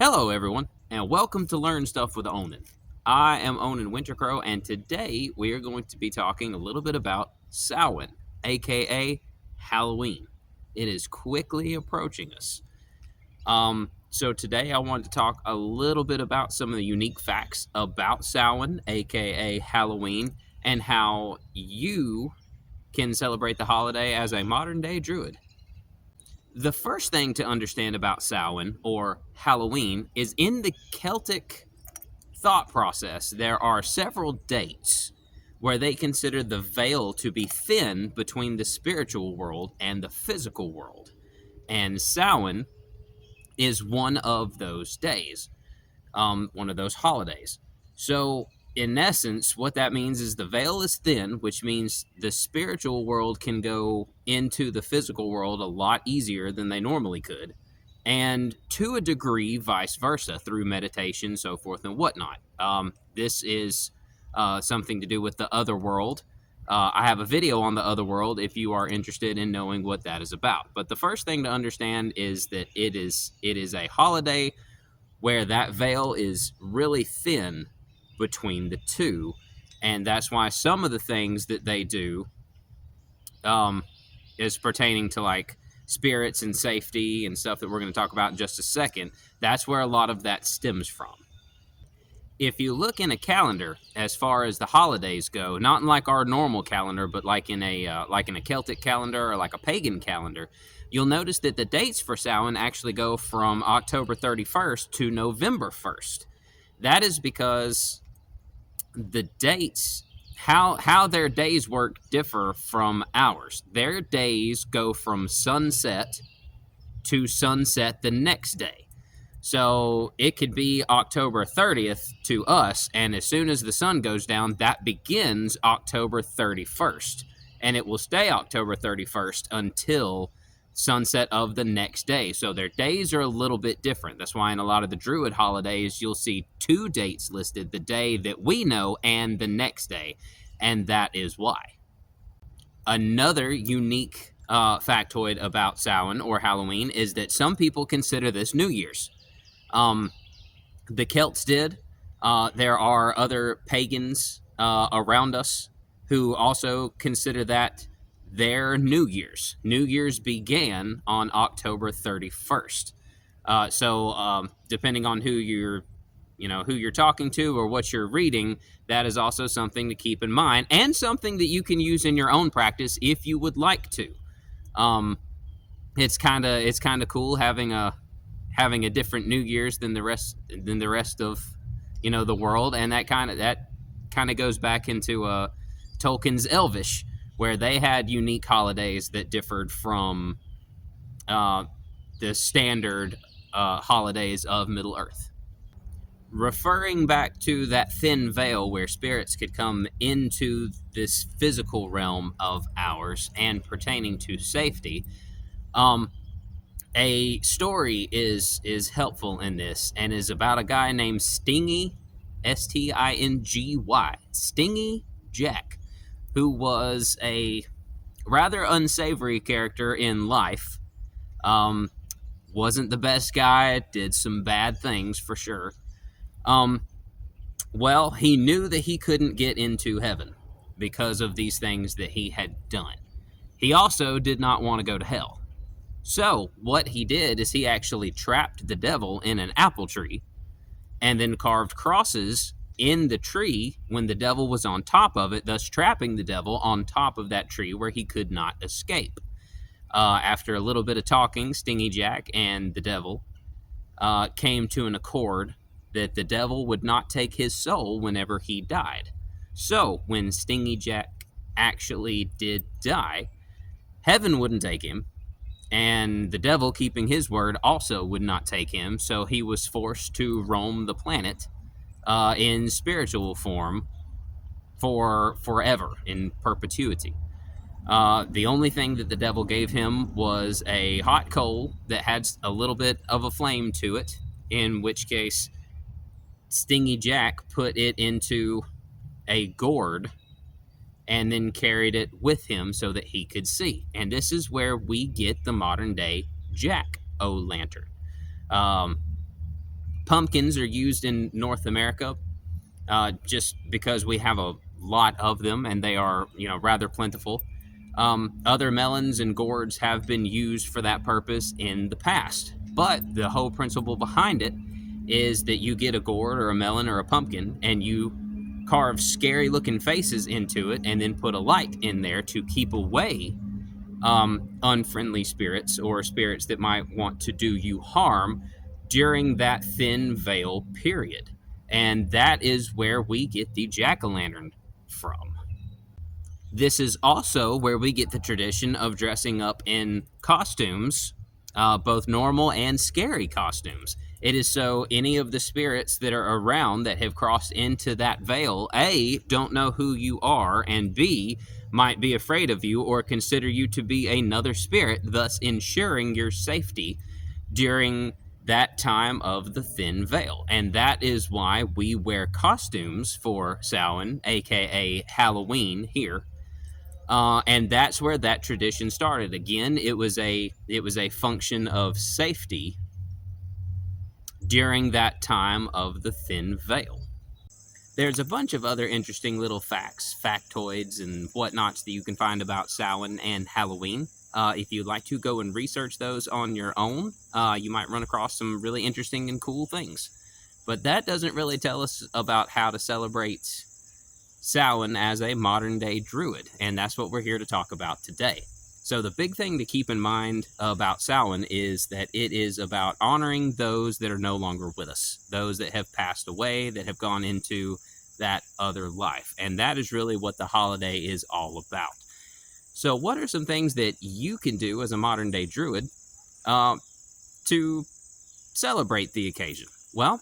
Hello, everyone, and welcome to Learn Stuff with Onen. I am Onen Wintercrow, and today we are going to be talking a little bit about Samhain, aka Halloween. It is quickly approaching us. So today I wanted to talk a little bit about some of the unique facts about Samhain, aka Halloween, and how you can celebrate the holiday as a modern day Druid. The first thing to understand about Samhain, or Halloween, is in the Celtic thought process, there are several dates where they consider the veil to be thin between the spiritual world and the physical world. And Samhain is one of those days, one of those holidays. So, in essence, what that means is the veil is thin, which means the spiritual world can go into the physical world a lot easier than they normally could. And to a degree, vice versa, through meditation, so forth and whatnot. This is something to do with the Otherworld. I have a video on the Otherworld if you are interested in knowing what that is about. But the first thing to understand is that it is a holiday where that veil is really thin between the two, and that's why some of the things that they do is pertaining to like spirits and safety and stuff that we're going to talk about in just a second. That's where a lot of that stems from. If you look in a calendar, as far as the holidays go, not in like our normal calendar, but like in a Celtic calendar or like a pagan calendar, you'll notice that the dates for Samhain actually go from October 31st to November 1st. That is because the dates, how their days work, differ from ours. Their days go from sunset to sunset the next day. So it could be October 30th to us, and as soon as the sun goes down, that begins October 31st. And it will stay October 31st until sunset of the next day. So their days are a little bit different. That's why in a lot of the Druid holidays, you'll see two dates listed, the day that we know and the next day. And that is why. Another unique factoid about Samhain or Halloween is that some people consider this New Year's. The Celts did. There are other pagans around us who also consider that their New Year's. New Year's began on October 31st. So depending on who you're talking to or what you're reading, that is also something to keep in mind and something that you can use in your own practice if you would like to. It's kind of cool having a different New Year's than the rest of the world, and that kind of goes back into Tolkien's Elvish, where they had unique holidays that differed from the standard holidays of Middle Earth. Referring back to that thin veil where spirits could come into this physical realm of ours and pertaining to safety, a story is helpful in this and is about a guy named Stingy, Stingy, Stingy Jack, who was a rather unsavory character in life. Wasn't the best guy, did some bad things for sure. Well, he knew that he couldn't get into heaven because of these things that he had done. He also did not want to go to hell. So what he did is he actually trapped the devil in an apple tree and then carved crosses in the tree when the devil was on top of it, thus trapping the devil on top of that tree where he could not escape. After a little bit of talking, Stingy Jack and the devil came to an accord that the devil would not take his soul whenever he died. So when Stingy Jack actually did die, heaven wouldn't take him, and the devil, keeping his word, also would not take him, so he was forced to roam the planet in spiritual form for forever, in perpetuity. The only thing that the devil gave him was a hot coal that had a little bit of a flame to it, in which case Stingy Jack put it into a gourd and then carried it with him so that he could see. And this is where we get the modern day Jack-o'-lantern. Pumpkins are used in North America just because we have a lot of them and they are, rather plentiful. Other melons and gourds have been used for that purpose in the past. But the whole principle behind it is that you get a gourd or a melon or a pumpkin and you carve scary looking faces into it and then put a light in there to keep away unfriendly spirits or spirits that might want to do you harm during that thin veil period. And that is where we get the jack-o'-lantern from. This is also where we get the tradition of dressing up in costumes, both normal and scary costumes. It is so any of the spirits that are around that have crossed into that veil, A, don't know who you are, and B, might be afraid of you or consider you to be another spirit, thus ensuring your safety during that time of the thin veil. And that is why we wear costumes for Samhain, aka Halloween, here. And that's where that tradition started. Again, it was a function of safety during that time of the thin veil. There's a bunch of other interesting little facts, factoids, and whatnots that you can find about Samhain and Halloween. If you'd like to go and research those on your own, you might run across some really interesting and cool things. But that doesn't really tell us about how to celebrate Samhain as a modern-day Druid, and that's what we're here to talk about today. So the big thing to keep in mind about Samhain is that it is about honoring those that are no longer with us, those that have passed away, that have gone into that other life. And that is really what the holiday is all about. So what are some things that you can do as a modern-day Druid to celebrate the occasion? Well,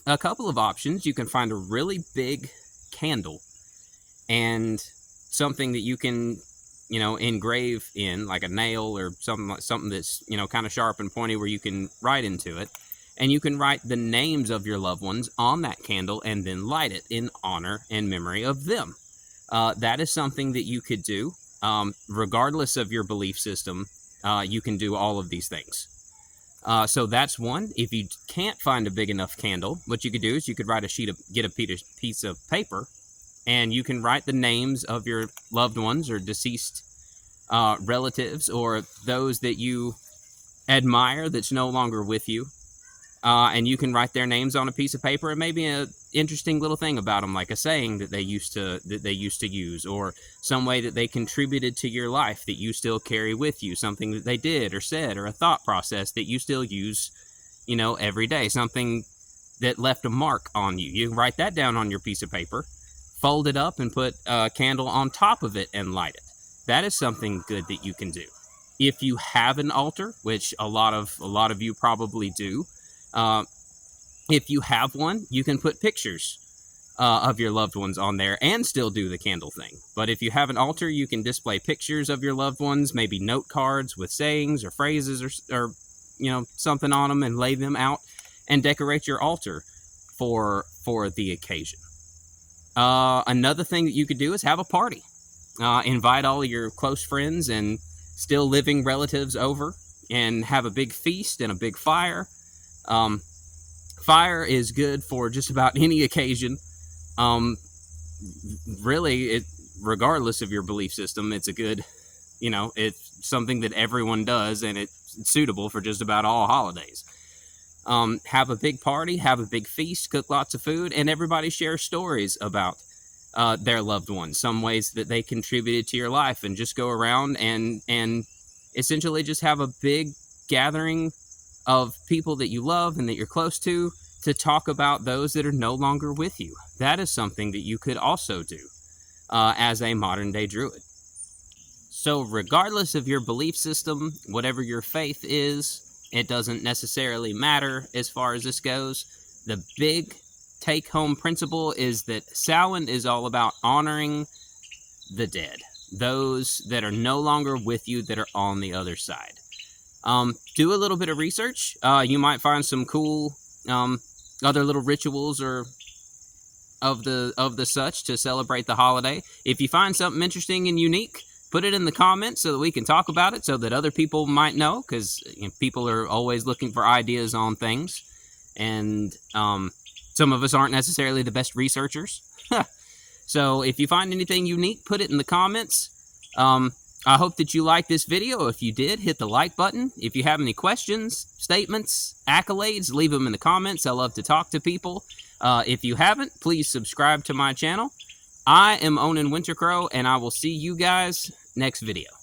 a couple of options. You can find a really big candle and something that you can engrave in, like a nail or something that's kind of sharp and pointy where you can write into it, and you can write the names of your loved ones on that candle and then light it in honor and memory of them. That is something that you could do regardless of your belief system. You can do all of these things. So that's one. If you can't find a big enough candle, what you could do is you could get a piece of paper, and you can write the names of your loved ones or deceased relatives or those that you admire that's no longer with you. And you can write their names on a piece of paper and maybe an interesting little thing about them, like a saying that they used to use, or some way that they contributed to your life that you still carry with you, something that they did or said, or a thought process that you still use, every day, something that left a mark on you. You can write that down on your piece of paper, fold it up, and put a candle on top of it and light it. That is something good that you can do. If you have an altar, which a lot of you probably do, if you have one, you can put pictures of your loved ones on there and still do the candle thing. But if you have an altar, you can display pictures of your loved ones, maybe note cards with sayings or phrases or something on them, and lay them out and decorate your altar for the occasion. Another thing that you could do is have a party. Invite all of your close friends and still living relatives over and have a big feast and a big fire. Fire is good for just about any occasion. Really, regardless of your belief system, it's a good, it's something that everyone does, and it's suitable for just about all holidays. Have a big party, have a big feast, cook lots of food, and everybody share stories about their loved ones, some ways that they contributed to your life, and just go around and essentially just have a big gathering of people that you love and that you're close to talk about those that are no longer with you. That is something that you could also do as a modern day Druid. So regardless of your belief system, whatever your faith is, it doesn't necessarily matter as far as this goes. The big take-home principle is that Samhain is all about honoring the dead, those that are no longer with you, that are on the other side. Do a little bit of research. You might find some cool other little rituals or of the such to celebrate the holiday. If you find something interesting and unique, put it in the comments so that we can talk about it, so that other people might know, because people are always looking for ideas on things. and some of us aren't necessarily the best researchers. So if you find anything unique, put it in the comments. I hope that you liked this video. If you did, hit the like button. If you have any questions, statements, accolades, leave them in the comments. I love to talk to people. If you haven't, please subscribe to my channel. I am Onen Wintercrow, and I will see you guys next video.